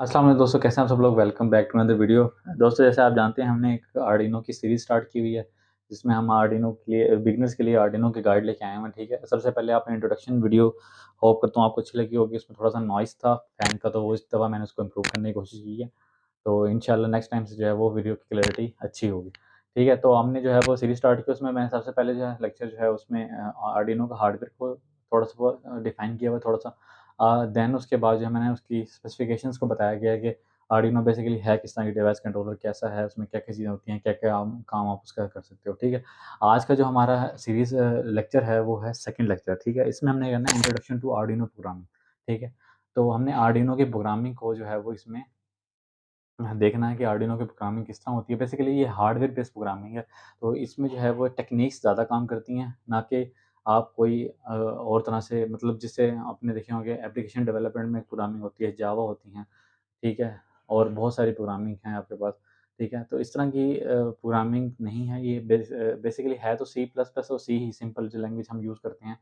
अस्सलाम वालेकुम दोस्तों, कैसे हैं आप सब लोग। Welcome back to another video. दोस्तों, जैसे आप जानते हैं हमने एक आर्डिनो की सीरीज़ स्टार्ट की हुई है, जिसमें हम आर्डिनो के लिए बिगिनर्स के लिए आर्डिनो की गाइड लेके आए हैं। ठीक है, सबसे पहले आपने इंट्रोडक्शन वीडियो होप करता हूँ आपको अच्छी लगी होगी। इसमें थोड़ा सा नॉइस था फ़ैन का, तो वो इस दफ़ा मैंने उसको इम्प्रूव करने की कोशिश की है। तो इंशाल्लाह नेक्स्ट टाइम से जो है वो वीडियो की क्लैरिटी अच्छी होगी। ठीक है, तो हमने जो है वो सीरीज़ स्टार्ट की। उसमें मैंने सबसे पहले जो है लेक्चर जो है उसमें आर्डिनो का हार्डवेयर को थोड़ा-सा वो डिफ़ाइन किया हुआ है थोड़ा-सा। देन उसके बाद जो है मैंने उसकी स्पेसिफ़िकेशंस को बताया गया है कि आर्डिनो बेसिकली है किस तरह की डिवाइस, कंट्रोलर कैसा है, उसमें क्या-क्या चीज़ें होती हैं, क्या-क्या काम आप उसका कर सकते हो। ठीक है, आज का जो हमारा सीरीज़ लेक्चर है वो है सेकंड लेक्चर। ठीक है, इसमें हमने करना है इंट्रोडक्शन टू आर्डिनो प्रोग्रामिंग। ठीक है, तो हमने आर्डिनो की प्रोग्रामिंग को जो है वो इसमें देखना है कि आर्डिनो की प्रोग्रामिंग किस तरह होती है। बेसिकली ये हार्डवेयर बेस्ड प्रोग्रामिंग है, तो इसमें जो है वो टेक्निक्स ज़्यादा काम करती हैं, ना कि आप कोई और तरह से, मतलब जिससे आपने देखे होंगे एप्लीकेशन डेवलपमेंट में प्रोग्रामिंग होती है, जावा होती हैं, ठीक है? और बहुत सारी प्रोग्रामिंग है आपके पास, ठीक है? तो इस तरह की प्रोग्रामिंग नहीं है ये। बेसिकली है तो सी प्लस प्लस और सी ही, सिंपल जो लैंग्वेज हम यूज़ करते हैं।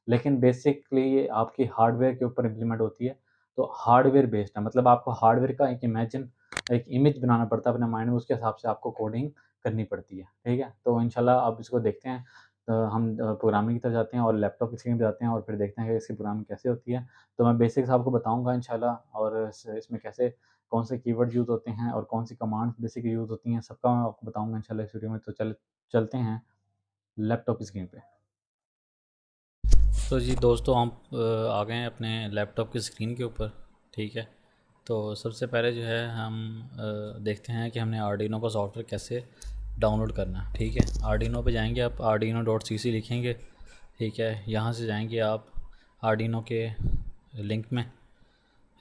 लेकिन बेसिकली ये आपकी हार्डवेयर के ऊपर इम्प्लीमेंट होती है, तो हार्डवेयर बेस्ड है। मतलब आपको हार्डवेयर का एक इमेज बनाना पड़ता है अपने माइंड में, उसके हिसाब से आपको कोडिंग करनी पड़ती है, ठीक है? तो इंशाल्लाह आप इसको देखते हैं। हम प्रोग्रामिंग की तरफ जाते हैं और लैपटॉप की स्क्रीन पे जाते हैं और फिर देखते हैं कि इसकी प्रोग्रामिंग कैसे होती है। तो मैं बेसिक्स आपको बताऊँगा इंशाल्लाह, और इसमें कैसे कौन से कीवर्ड यूज़ होते हैं और कौन सी कमांड्स बेसिकली यूज़ होती हैं, सबका मैं आपको बताऊँगा इंशाल्लाह इस वीडियो में। तो चलते हैं लैपटॉप की स्क्रीन पे। तो जी दोस्तों, हम आ गए हैं अपने लैपटॉप की स्क्रीन के ऊपर। ठीक है, तो सबसे पहले जो है हम देखते हैं कि हमने आर्डिनो का सॉफ्टवेयर कैसे डाउनलोड करना है। ठीक है, आर्डिनो पे जाएंगे, आप arduino.cc लिखेंगे। ठीक है, यहाँ से जाएंगे आप आर्डिनो के लिंक में,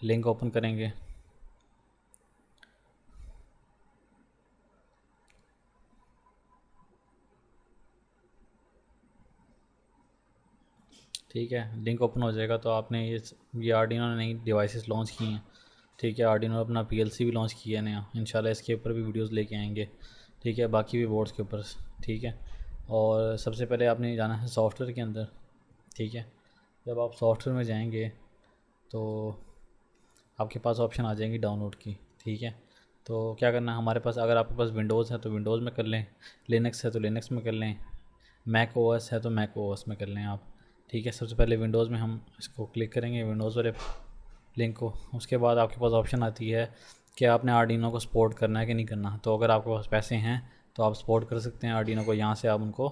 लिंक ओपन करेंगे। ठीक है, लिंक ओपन हो जाएगा तो आपने ये आर्डिनो ने नई डिवाइसेस लॉन्च की हैं। ठीक है, आर्डिनो अपना पीएलसी भी लॉन्च किया है नया, इंशाल्लाह इसके ऊपर भी वीडियोस लेके आएंगे। ठीक है, बाकी भी बोर्ड्स के ऊपर। ठीक है, और सबसे पहले आपने जाना है सॉफ्टवेयर के अंदर। ठीक है, जब आप सॉफ्टवेयर में जाएंगे तो आपके पास ऑप्शन आ जाएंगी डाउनलोड की। ठीक है, तो क्या करना है, हमारे पास अगर आपके पास विंडोज़ है तो विंडोज़ में कर लें, लिनक्स है तो लिनक्स में कर लें, मैक ओएस है तो मैक ओएस में कर लें आप। ठीक है, सबसे पहले विंडोज़ में हम इसको क्लिक करेंगे, विंडोज़ वाले लिंक को। उसके बाद आपके पास ऑप्शन आती है कि आपने आर्डिनो को सपोर्ट करना है कि नहीं करना। तो अगर आपके पास पैसे हैं तो आप सपोर्ट कर सकते हैं आर्डिनो को। यहाँ से आप उनको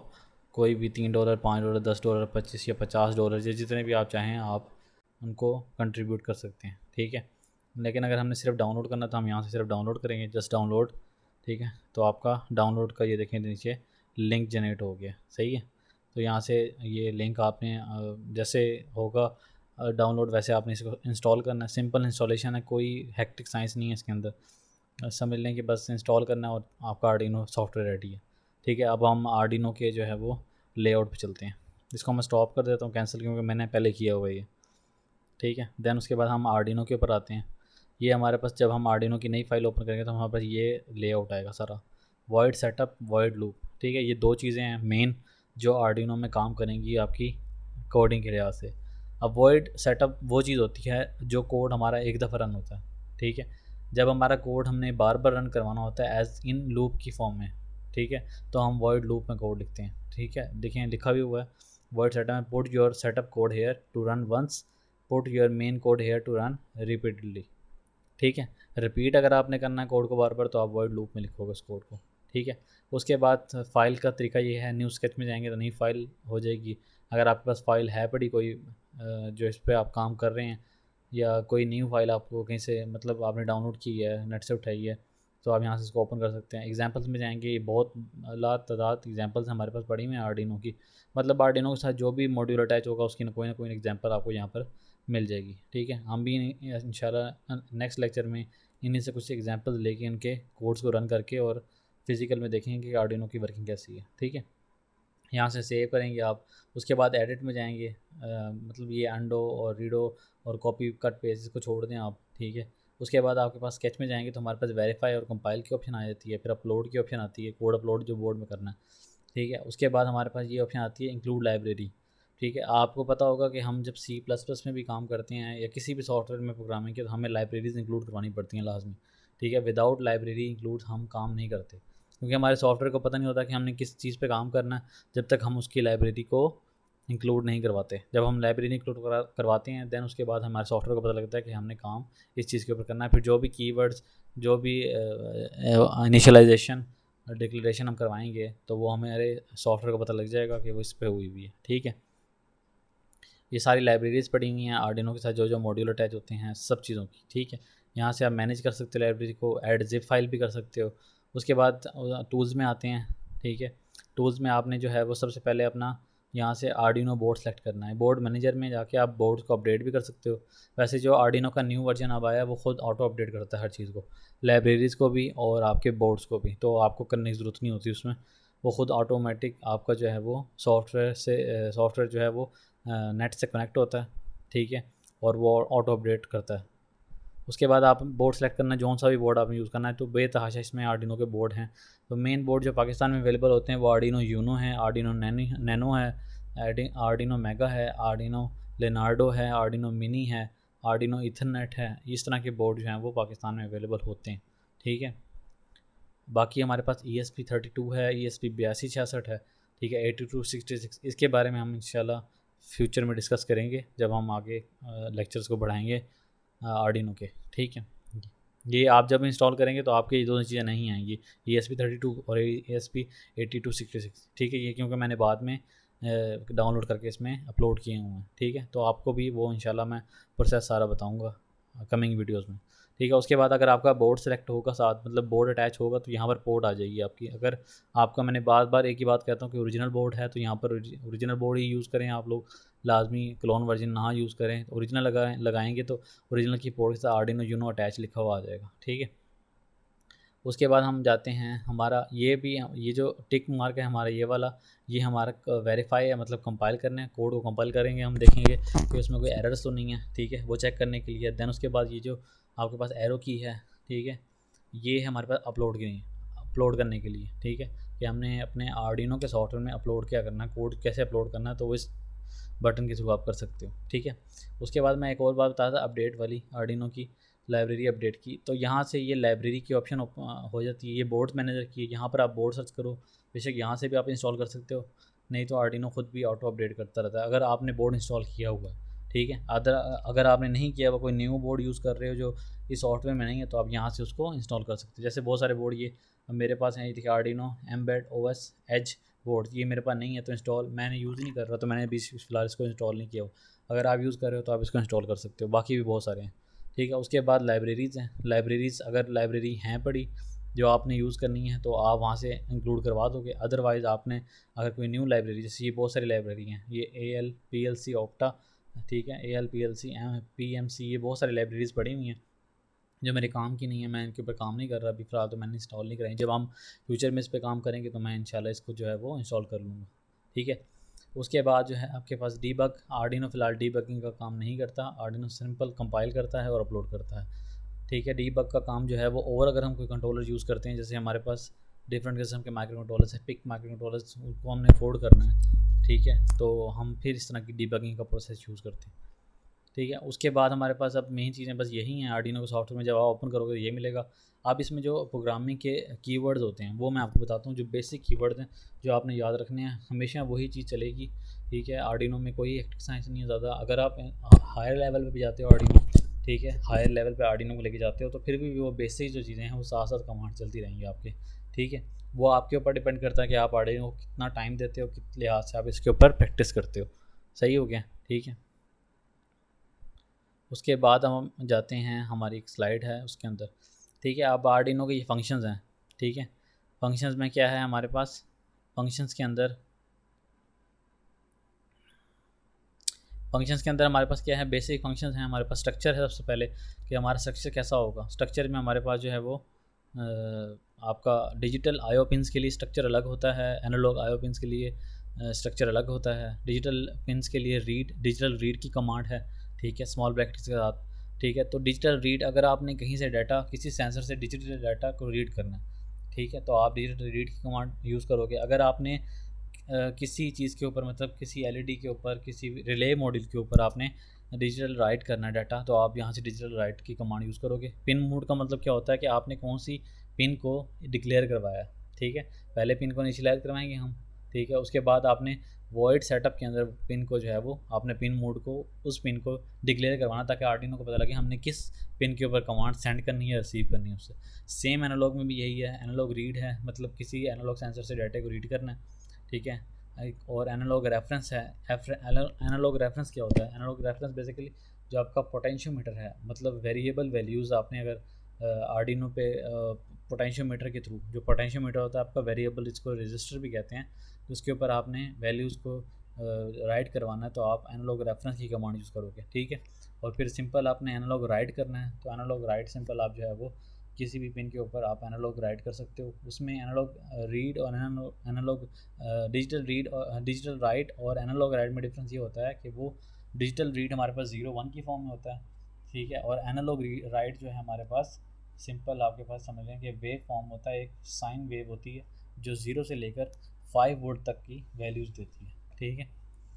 कोई भी $3, $5, $10, 25 या $50 या जितने भी आप चाहें आप उनको कंट्रीब्यूट कर सकते हैं। ठीक है, लेकिन अगर हमने सिर्फ डाउनलोड करना तो हम यहाँ से सिर्फ डाउनलोड करेंगे, जस्ट डाउनलोड। ठीक है, तो आपका डाउनलोड का ये देखें नीचे लिंक जनरेट हो गया, सही है। तो यहाँ से ये लिंक आपने जैसे होगा डाउनलोड, वैसे आपने इसको इंस्टॉल करना है। सिंपल इंस्टॉलेशन है, कोई हेक्टिक साइंस नहीं है इसके अंदर। समझ लें कि बस इंस्टॉल करना है और आपका आर्डिनो सॉफ्टवेयर रेडी है। ठीक है, अब हम आर्डिनो के जो है वो लेआउट पे चलते हैं। इसको मैं स्टॉप कर देता हूँ, कैंसिल, क्योंकि मैंने पहले किया हुआ है ये। ठीक है, देन उसके बाद हम आर्डिनो के ऊपर आते हैं। ये हमारे पास, जब हम आर्डिनो की नई फाइल ओपन करेंगे तो हमारे पास ये लेआउट आएगा सारा, वॉइड सेटअप, वॉइड लूप। ठीक है, ये दो चीज़ें हैं मेन जो आर्डिनो में काम करेंगी आपकी कोडिंग के लिहाज से। अब वॉइड सेटअप वो चीज़ होती है जो कोड हमारा एक दफ़ा रन होता है। ठीक है, जब हमारा कोड हमने बार बार रन करवाना होता है एज इन लूप की फॉर्म में। ठीक है, तो हम वॉइड लूप में कोड लिखते हैं। ठीक है, देखें लिखा भी हुआ है वॉइड सेटअप में, put your setup code here to run once, put your main code here to run repeatedly. ठीक है, रिपीट अगर आपने करना है कोड को बार बार तो आप वॉइड लूप में लिखोगे उस कोड को। ठीक है, उसके बाद फ़ाइल का तरीका ये है, न्यू स्केच में जाएंगे तो नई फ़ाइल हो जाएगी। अगर आपके पास फ़ाइल है पड़ी कोई जो इस पर आप काम कर रहे हैं, या कोई न्यू फ़ाइल आपको कहीं से, मतलब आपने डाउनलोड की है, नेट से उठाई है, तो आप यहाँ से इसको ओपन कर सकते हैं। एग्जांपल्स में जाएंगे, ये बहुत लातादाद एग्जांपल्स हमारे पास पड़ी हुई हैं आर्डिनो की। मतलब आर्डिनो के साथ जो भी मॉड्यूल अटैच होगा उसकी ना कोई एग्जांपल आपको यहाँ पर मिल जाएगी। ठीक है, हम भी इंशाल्लाह नेक्स्ट लेक्चर में इन्हीं से कुछ एग्जांपल्स लेके इनके कोड्स को रन करके और फिज़िकल में देखेंगे कि आर्डिनो की वर्किंग कैसी है। ठीक है, यहाँ से सेव करेंगे आप। उसके बाद एडिट में जाएंगे, मतलब ये अंडो और रीडो और कॉपी कट पेस्ट इसको छोड़ दें आप। ठीक है, उसके बाद आपके पास स्केच में जाएंगे तो हमारे पास वेरीफाई और कंपाइल की ऑप्शन आ जाती है, फिर अपलोड की ऑप्शन आती है, कोड अपलोड जो बोर्ड में करना है। ठीक है, उसके बाद हमारे पास ये ऑप्शन आती है इंक्लूड लाइब्रेरी। ठीक है, आपको पता होगा कि हम जब C++ में भी काम करते हैं या किसी भी सॉफ्टवेयर में प्रोग्रामिंग के, तो हमें लाइब्रेरीज़ इंक्लूड करवानी पड़ती हैं लाजमी। ठीक है, विदाउट लाइब्रेरी इंक्लूड हम काम नहीं करते, क्योंकि हमारे सॉफ्टवेयर को पता नहीं होता कि हमने किस चीज़ पे काम करना है जब तक हम उसकी लाइब्रेरी को इंक्लूड नहीं करवाते। जब हम लाइब्रेरी इंक्लूड करवाते हैं देन उसके बाद हमारे सॉफ्टवेयर को पता लगता है कि हमने काम इस चीज़ के ऊपर करना है। फिर जो भी कीवर्ड्स, जो भी इनिशियलाइजेशन डिक्लेरेशन हम करवाएंगे तो वो हमारे सॉफ्टवेयर को पता लग जाएगा कि वो इस पर हुई हुई है। ठीक है, ये सारी लाइब्रेरीज़ पड़ी हुई हैं आर्डिनो के साथ, जो जो मॉड्यूल अटैच होते हैं सब चीज़ों की। ठीक है, यहाँ से आप मैनेज कर सकते हो लाइब्रेरी को, ऐड जिप फाइल भी कर सकते हो। उसके बाद टूल्स में आते हैं। ठीक है, टूल्स में आपने जो है वो सबसे पहले अपना यहाँ से आर्डिनो बोर्ड सेलेक्ट करना है। बोर्ड मैनेजर में जाके आप बोर्ड को अपडेट भी कर सकते हो। वैसे जो आर्डिनो का न्यू वर्जन अब आया है वो खुद ऑटो अपडेट करता है हर चीज़ को, लाइब्रेरीज़ को भी और आपके बोर्ड्स को भी, तो आपको करने की ज़रूरत नहीं होती उसमें। वो खुद ऑटोमेटिक आपका जो है वो सॉफ्टवेयर जो है वो नेट से कनेक्ट होता है। ठीक है, और वो ऑटो अपडेट करता है। उसके बाद आप बोर्ड सेलेक्ट करना, जौन सा भी बोर्ड आपने यूज़ करना है। तो बेतहाशा इसमें आर्डिनो के बोर्ड हैं। तो मेन बोर्ड जो पाकिस्तान में अवेलेबल होते हैं वो आर्डिनो यूनो है, आर्डिनो नैनो है, आर्डिनो मेगा है, आर्डिनो लेनार्डो है, आर्डिनो मिनी है, आर्डिनो ईथरनेट है। इस तरह के बोर्ड जो हैं वो पाकिस्तान में अवेलेबल होते हैं। ठीक है, बाकी हमारे पास ESP32 है, ESP8266 है। ठीक है, 8266, इसके बारे में हम इंशाल्लाह फ्यूचर में डिस्कस करेंगे जब हम आगे लेक्चर्स को बढ़ाएंगे आर्डिनो के। ठीक है, ये आप जब इंस्टॉल करेंगे तो आपके ये दोनों चीज़ें नहीं आएंगी, ESP32 और ESP8266। ठीक है, ये क्योंकि मैंने बाद में डाउनलोड करके इसमें अपलोड किए हुए हैं। ठीक है, तो आपको भी वो इंशाल्लाह मैं प्रोसेस सारा बताऊँगा कमिंग वीडियोज़ में। ठीक है, उसके बाद अगर आपका बोर्ड सेलेक्ट होगा साथ, मतलब बोर्ड अटैच होगा, तो यहाँ पर पोर्ट आ जाएगी आपकी। अगर आपका, मैंने बार बार एक ही बात कहता हूँ कि ओरिजिनल बोर्ड है तो यहाँ पर ओरिजिनल बोर्ड ही यूज़ करें आप लोग, लाजमी क्लोन वर्जन ना यूज़ करें। ओरिजिनल लगाएंगे तो ओरिजिनल की पोर्ट के साथ आर्डिनो यूनो अटैच लिखा हुआ आ जाएगा। ठीक है, उसके बाद हम जाते हैं, हमारा ये जो टिक मार्क है हमारा ये वाला, ये हमारा वेरीफाई है, मतलब कंपाइल करना है। कोड को कंपाइल करेंगे, हम देखेंगे कि उसमें कोई एरर्स तो नहीं है। ठीक है, वो चेक करने के लिए। देन उसके बाद ये जो आपके पास एरो की है, ठीक है, ये है हमारे पास अपलोड करने के लिए। ठीक है, कि हमने अपने आर्डिनो के सॉफ्टवेयर में अपलोड क्या करना है, कोड कैसे अपलोड करना है, तो वो इस बटन के थ्रू आप कर सकते हो। ठीक है, उसके बाद मैं एक और बात बताया था अपडेट वाली, आर्डिनो की लाइब्रेरी अपडेट की। तो यहाँ से ये लाइब्रेरी की ऑप्शन हो जाती है, ये बोर्ड मैनेजर की है। यहाँ पर आप बोर्ड सर्च करो, बेशक यहाँ से भी आप इंस्टॉल कर सकते हो, नहीं तो आर्डिनो खुद भी ऑटो अपडेट करता रहता है अगर आपने बोर्ड इंस्टॉल किया हुआ है। ठीक है, अगर आपने नहीं किया हुआ, कोई न्यू बोर्ड यूज़ कर रहे हो जो इस सॉफ्टवेयर में नहीं है, तो आप यहाँ से उसको इंस्टॉल कर सकते हो। जैसे बहुत सारे बोर्ड ये मेरे पास हैं, ये देखिए Arduino Mbed OS edge board, ये मेरे पास नहीं है तो इंस्टॉल मैंने यूज़ नहीं कर रहा, तो मैंने अभी फिलहाल इसको इंस्टॉल नहीं किया हो। अगर आप यूज़ कर रहे हो तो आप इसको इंस्टॉल कर सकते हो, बाकी भी बहुत सारे हैं। ठीक है, उसके बाद लाइब्रेरीज़ हैं। लाइब्रेरीज़ अगर लाइब्रेरी हैं पड़ी जो आपने यूज़ करनी है तो आप वहाँ से इंक्लूड करवा दोगे। अदरवाइज़ आपने अगर कोई न्यू लाइब्रेरी, जैसे ये बहुत सारी लाइब्रेरी हैं, ये AL PLC ऑप्टा, ठीक है, AL PLC PMC, ये बहुत सारी लाइब्रेरीज़ पड़ी हुई हैं जो मेरे काम की नहीं है, मैं इनके ऊपर काम नहीं कर रहा अभी फ़िलहाल, तो मैंने इंस्टॉल नहीं कराई। जब हम फ्यूचर में इस पर काम करेंगे तो मैं इंशाल्लाह इसको जो है वो इंस्टॉल कर लूँगा। ठीक है, उसके बाद जो है आपके पास डीबग, आर्डिनो फ़िलहाल डीबगिंग का काम नहीं करता, आर्डिनो सिंपल कंपाइल करता है और अपलोड करता है। ठीक है, डीबग का काम जो है वो, और अगर हम कोई कंट्रोलर यूज़ करते हैं, जैसे हमारे पास डिफरेंट किस्म के माइक्रो कंट्रोलर्स हैं, पिक माइक्रो कंट्रोलर्स, उनको हमने कोड करना है। ठीक है, तो हम फिर इस तरह की डीबगिंग का प्रोसेस यूज़ करते हैं। ठीक है, उसके बाद हमारे पास अब मेन चीज़ें बस यही हैं। आर्डिनो के सॉफ्टवेयर में जब आप ओपन करोगे तो ये मिलेगा। आप इसमें जो प्रोग्रामिंग के कीवर्ड्स होते हैं वो मैं आपको बताता हूँ, जो बेसिक कीवर्ड्स हैं जो आपने याद रखने हैं, हमेशा वही चीज़ चलेगी। ठीक है, आर्डिनो में कोई एक्टिव साइंस नहीं है ज़्यादा। अगर आप हायर लेवल पे भी जाते हो आर्डिनो, ठीक है, हायर लेवल पे आर्डिनो को लेके जाते हो, तो फिर भी वो बेसिक जो चीज़ें हैं वो साथ साथ कमांड चलती रहेंगी आपके। ठीक है, वो आपके ऊपर डिपेंड करता है कि आप आर्डिनो को कितना टाइम देते हो, किस लिहाज से आप इसके ऊपर प्रैक्टिस करते हो। सही हो गया। ठीक है, उसके बाद हम जाते हैं, हमारी एक स्लाइड है उसके अंदर। ठीक है, अब आर्डिनो के ये फंक्शंस हैं। ठीक है, फंक्शंस में क्या है हमारे पास, फंक्शंस के अंदर हमारे पास क्या है, बेसिक फंक्शंस हैं। हमारे पास स्ट्रक्चर है सबसे पहले, कि हमारा स्ट्रक्चर कैसा होगा। स्ट्रक्चर में हमारे पास जो है वो आपका डिजिटल IO पिन्स के लिए स्ट्रक्चर अलग होता है, एनालॉग IO पिन्स के लिए स्ट्रक्चर अलग होता है। डिजिटल पिन्स के लिए डिजिटल रीड की कमांड है। ठीक है, स्मॉल ब्रैकेट्स के साथ। ठीक है, तो डिजिटल रीड, अगर आपने कहीं से डाटा, किसी सेंसर से डिजिटल डाटा को रीड करना है, ठीक है, तो आप डिजिटल रीड की कमांड यूज़ करोगे। अगर आपने किसी चीज़ के ऊपर, मतलब किसी एलईडी के ऊपर, किसी रिले मॉड्यूल के ऊपर आपने डिजिटल राइट करना है डाटा, तो आप यहाँ से डिजिटल राइट की कमांड यूज़ करोगे। पिन मोड का मतलब क्या होता है कि आपने कौन सी पिन को डिक्लेयर करवाया है, ठीक है। पहले पिन को इनिशियलाइज करवाएंगे हम, ठीक है। उसके बाद आपने वॉइड सेटअप के अंदर पिन को जो है वो आपने पिन मोड को उस पिन को डिक्लेयर करवाना, ताकि आर्डिनो को पता लगे हमने किस पिन के ऊपर कमांड सेंड करनी है, रिसीव करनी है उससे। सेम एनालॉग में भी यही है, एनालॉग रीड है, मतलब किसी एनालॉग सेंसर से डाटा को रीड करना है, ठीक है। और एनालॉग रेफरेंस है। एनालॉग रेफरेंस क्या होता है? एनालॉग रेफरेंस बेसिकली जो आपका पोटेंशियोमीटर है, मतलब वेरिएबल वैल्यूज़ आपने अगर आर्डिनो पे पोटेंशियोमीटर के थ्रू, जो पोटेंशियोमीटर होता है आपका वेरिएबल, इसको रजिस्टर भी कहते हैं, तो उसके ऊपर आपने वैल्यूज़ को राइट करवाना है, तो आप एनालॉग रेफरेंस की कमांड यूज़ करोगे, ठीक है। और फिर सिंपल आपने एनालॉग राइट करना है, तो एनालॉग राइट सिंपल आप जो है वो किसी भी पिन के ऊपर आप एनालॉग राइट कर सकते हो। उसमें एनालॉग रीड और एनालॉग डिजिटल रीड और डिजिटल राइट और एनालॉग राइट में डिफरेंस ये होता है कि वो डिजिटल रीड हमारे पास 0 1 की फॉर्म में होता है, ठीक है। और एनालॉग राइट जो है हमारे पास सिंपल आपके पास समझ लें कि वेव फॉर्म होता है, एक साइन वेव होती है जो 0 से लेकर 5 वोल्ट तक की वैल्यूज़ देती है, ठीक है।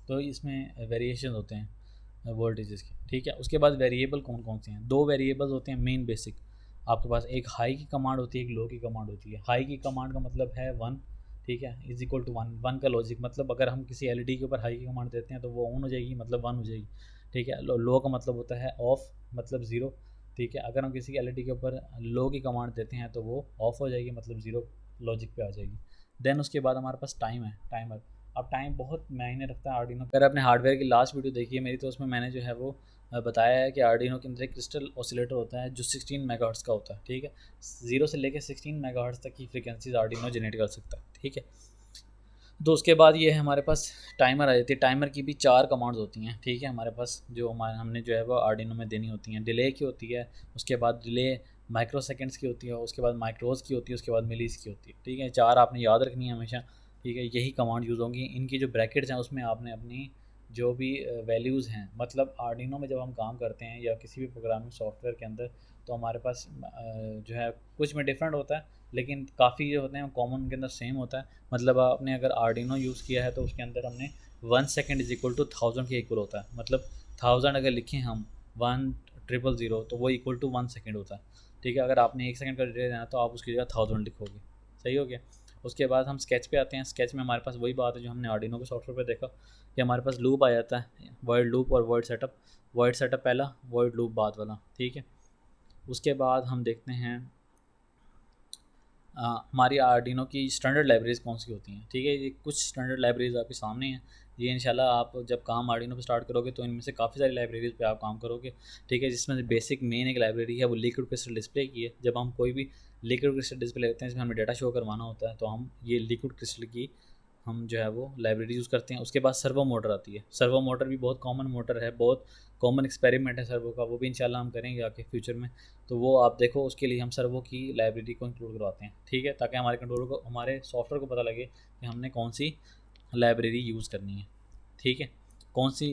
तो इसमें वेरिएशन होते हैं वोल्टेजेस के, ठीक है। उसके बाद वेरिएबल कौन कौन से हैं? 2 वेरिएबल्स होते हैं मेन बेसिक आपके पास, एक हाई की कमांड होती है, एक लो की कमांड होती है। हाई की कमांड का मतलब है 1, ठीक है, इज इक्वल टू 1। 1 का लॉजिक मतलब अगर हम किसी एलईडी के ऊपर हाई की कमांड देते हैं तो वो ऑन हो जाएगी, मतलब 1 हो जाएगी, ठीक है। लो का मतलब होता है ऑफ, मतलब 0, ठीक है। अगर हम किसी एलईडी के ऊपर लो की कमांड देते हैं तो वो ऑफ हो जाएगी, मतलब 0 लॉजिक पे आ जाएगी। देन उसके बाद हमारे पास टाइम है, टाइमर। अब टाइम बहुत मायने रखता है आर्डिनो। अगर आपने हार्डवेयर की लास्ट वीडियो देखी है मेरी, तो उसमें मैंने जो है वो बताया है कि आर्डिनो के अंदर एक क्रिस्टल ऑसिलेटर होता है जो 16 मेगाहर्ट्ज़ का होता है, ठीक है। 0 से लेकर 16 मेगाहर्ट्ज़ तक की फ्रीक्वेंसीज आर्डिनो जनरेट कर सकता है, ठीक है। तो उसके बाद ये है हमारे पास टाइमर आ जाती है। टाइमर की भी 4 कमांड्स होती हैं, ठीक है, हमारे पास जो हमने जो है वो आर्डिनो में देनी होती हैं। डिले की होती है, उसके बाद डिले माइक्रो सेकेंड्स की होती है, उसके बाद माइक्रोज़ की होती है, उसके बाद मिलीज़ की होती है, ठीक है। 4 आपने याद रखनी है हमेशा, ठीक है। यही कमांड यूज़ होंगी। इनकी जो ब्रैकेट्स हैं उसमें आपने अपनी जो भी वैल्यूज़ हैं, मतलब आर्डिनो में जब हम काम करते हैं या किसी भी प्रोग्रामिंग सॉफ्टवेयर के अंदर, तो हमारे पास जो है कुछ में डिफरेंट होता है, लेकिन काफ़ी जो होते हैं कॉमन के अंदर सेम होता है। मतलब आपने अगर आर्डिनो यूज़ किया है तो उसके अंदर हमने 1 सेकेंड इज इक्वल टू 1000 के इक्वल होता है, मतलब 1000 अगर लिखें हम 1000 तो वो इक्वल टू 1 सेकेंड होता है, ठीक है। अगर आपने 1 सेकेंड का डिले देना तो आप उसकी जगह 1000 लिखोगे, सही हो गया। उसके बाद हम स्केच पे आते हैं। स्केच में हमारे पास वही बात है जो हमने आर्डिनो के सॉफ्टवेयर पे देखा कि हमारे पास लूप आ जाता है, वर्ड लूप और वर्ड सेटअप। वर्ड सेटअप पहला, वर्ड लूप बाद वाला, ठीक है। उसके बाद हम देखते हैं हमारी आर्डिनो की स्टैंडर्ड लाइब्रेरीज कौन सी होती हैं, ठीक है। ये कुछ स्टैंडर्ड लाइब्रेरीज आपके सामने हैं। ये इंशाल्लाह आप जब काम आर्डिनो पे स्टार्ट करोगे तो इनमें से काफ़ी सारी लाइब्रेरीज पे आप काम करोगे, ठीक है। जिसमें से बेसिक मेन एक लाइब्रेरी है वो लिक्विड क्रिस्टल डिस्प्ले की है। जब हम कोई भी लिक्विड क्रिस्टल डिस्प्ले लेते हैं जिसमें हमें डाटा शो करवाना होता है, तो हम ये लिक्विड क्रिस्टल की हम जो है वो लाइब्रेरी यूज़ करते हैं। उसके बाद सर्वो मोटर आती है। सर्वो मोटर भी बहुत कॉमन मोटर है, बहुत कॉमन एक्सपेरिमेंट है सर्वो का, वो भी इंशाल्लाह हम करेंगे आगे फ्यूचर में। तो वो आप देखो, उसके लिए हम सर्वो की लाइब्रेरी को इंक्लूड करवाते हैं, ठीक है, ताकि हमारे कंट्रोलर को, हमारे सॉफ्टवेयर को पता लगे कि हमने कौन सी लाइब्रेरी यूज़ करनी है, ठीक है, कौन सी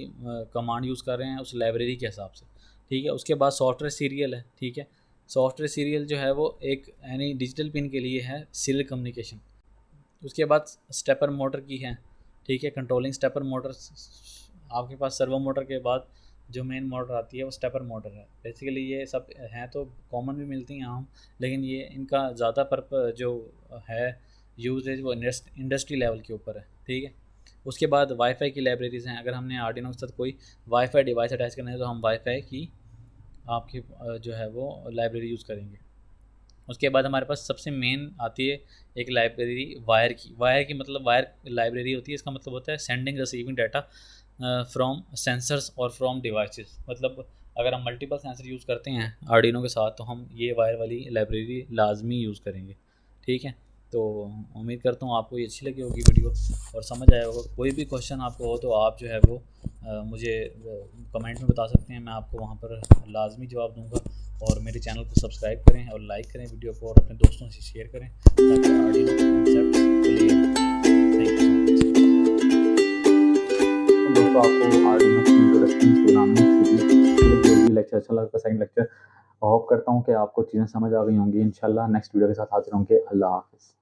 कमांड यूज़ कर रहे हैं उस लाइब्रेरी के हिसाब से, ठीक है। उसके बाद सॉफ्टवेयर सीरियल है, ठीक है। सॉफ्टवेयर सीरियल जो है वो एक यानी डिजिटल पिन के लिए है सीरियल कम्युनिकेशन। उसके बाद स्टेपर मोटर की है, ठीक है, कंट्रोलिंग स्टेपर मोटर। आपके पास सर्वो मोटर के बाद जो मेन मोटर आती है वो स्टेपर मोटर है। बेसिकली ये सब हैं तो कॉमन भी मिलती हैं आम, लेकिन ये इनका ज़्यादा पर्पस जो है यूजेज वो इंडस्ट्री लेवल के ऊपर है, ठीक है। उसके बाद वाईफाई की लाइब्रेरीज़ हैं। अगर हमने आर्डिनो के साथ कोई वाईफाई डिवाइस अटैच करना है तो हम वाईफाई की आपकी जो है वो लाइब्रेरी यूज़ करेंगे। उसके बाद हमारे पास सबसे मेन आती है एक लाइब्रेरी वायर की। वायर की मतलब वायर लाइब्रेरी होती है, इसका मतलब होता है sending receiving data from sensors और फ्रॉम डिवाइसेस। मतलब अगर हम मल्टीपल सेंसर यूज़ करते हैं आर्डिनो के साथ तो हम ये वायर वाली लाइब्रेरी लाजमी यूज़ करेंगे, ठीक है। तो उम्मीद करता हूँ आपको ये अच्छी लगी होगी वीडियो और समझ आया होगा। कोई भी क्वेश्चन आपको हो तो आप जो है वो मुझे कमेंट में बता सकते हैं, मैं आपको वहाँ पर लाजमी जवाब दूँगा। और मेरे चैनल को सब्सक्राइब करें और लाइक करें वीडियो को और अपने दोस्तों से शेयर करें ताकि Arduino concept clear. Thank you so much. दोस्तों आपको आर्डिनो की इंट्रोडक्शन प्रोग्रामिंग सीरीज लेक्चर अच्छा लगा, सेकंड लेक्चर होप करता हूँ कि आपको चीज़ें समझ आ गई होंगी। इंशाल्लाह नेक्स्ट वीडियो के साथ हाजिर होंगे। अल्लाह हाफ़िज़।